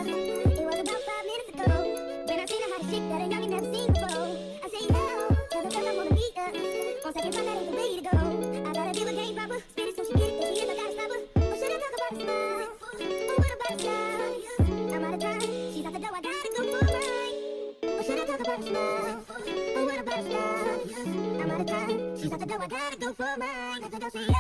It was about 5 minutes ago when I seen a hot chick that a youngin' never seen before. I say yo, tell the girl I wanna meet her. On second thought, that ain't the way to go. I gotta deal with game proper, spit it so she get it, if I gotta stop her. Or should I talk about the smile? Or what about the style? I'm out of time, she's at the door, I gotta go for mine. Or should I talk about the smile? Or what about the style? I'm out of time, she's at the door, I gotta go for mine. At the door, say yo.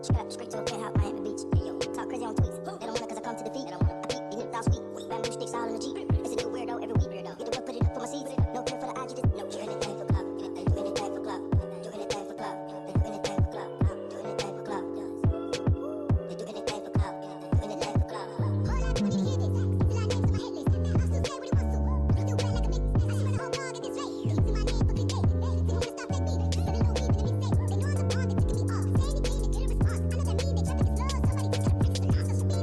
Straight to a penthouse, Miami Beach. Hey, yo, talk crazy on tweets. They don't want it cause I come to defeat. I peep, these niggas all sweet. Bamboo sticks all in the Jeep. It's a new weirdo every week. Get the whip, put it up for my seeds. No care for the IG, just no. Do anything for club. Do anything for club. Do anything for club. Do anything for club. Do anything for club. They do anything for club. Do anything for club. All I do is hear this. Till I name to my hit list. I'll still say what it wants to. I'm still wearing like a mix. I should run a whole blog at this rate. They using my name for clickbait. They wanna stop fake me. Just a little beef in the mixtape. They know I'm the bomb, they ticking me off. Say anything to get a response. I know that mean they tripping, it's love. Somebody just gotta practice the nonsense for me.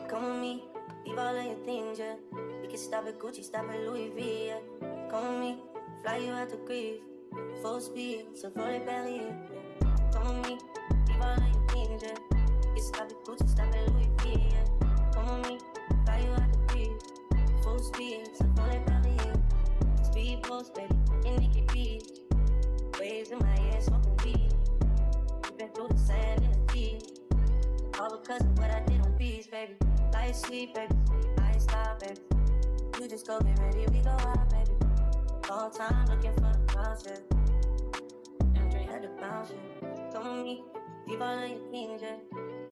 Come with me, leave all of your things, yeah. We can stop at Gucci, stop at Louis V, yeah. Come with me, fly you out to Greece. Full speed, so for the belly, yeah. Come with me, leave all of your things, yeah. We can stop at Gucci, stop at Louis V, yeah. Come with me, fly you out to Greece. Full speed, so for the belly, yeah. Speed post, baby, in Nikki Beach. Waves in my ear, smoking weed. Dripping through the sand in the deep. All because of what I did on beats, baby. Life sweet, baby. I ain't stop, baby. You just go get ready, we go out, baby. All time looking for the bounce, yeah. And dream had to bounce, yeah. Come with me, leave all of your things, yeah.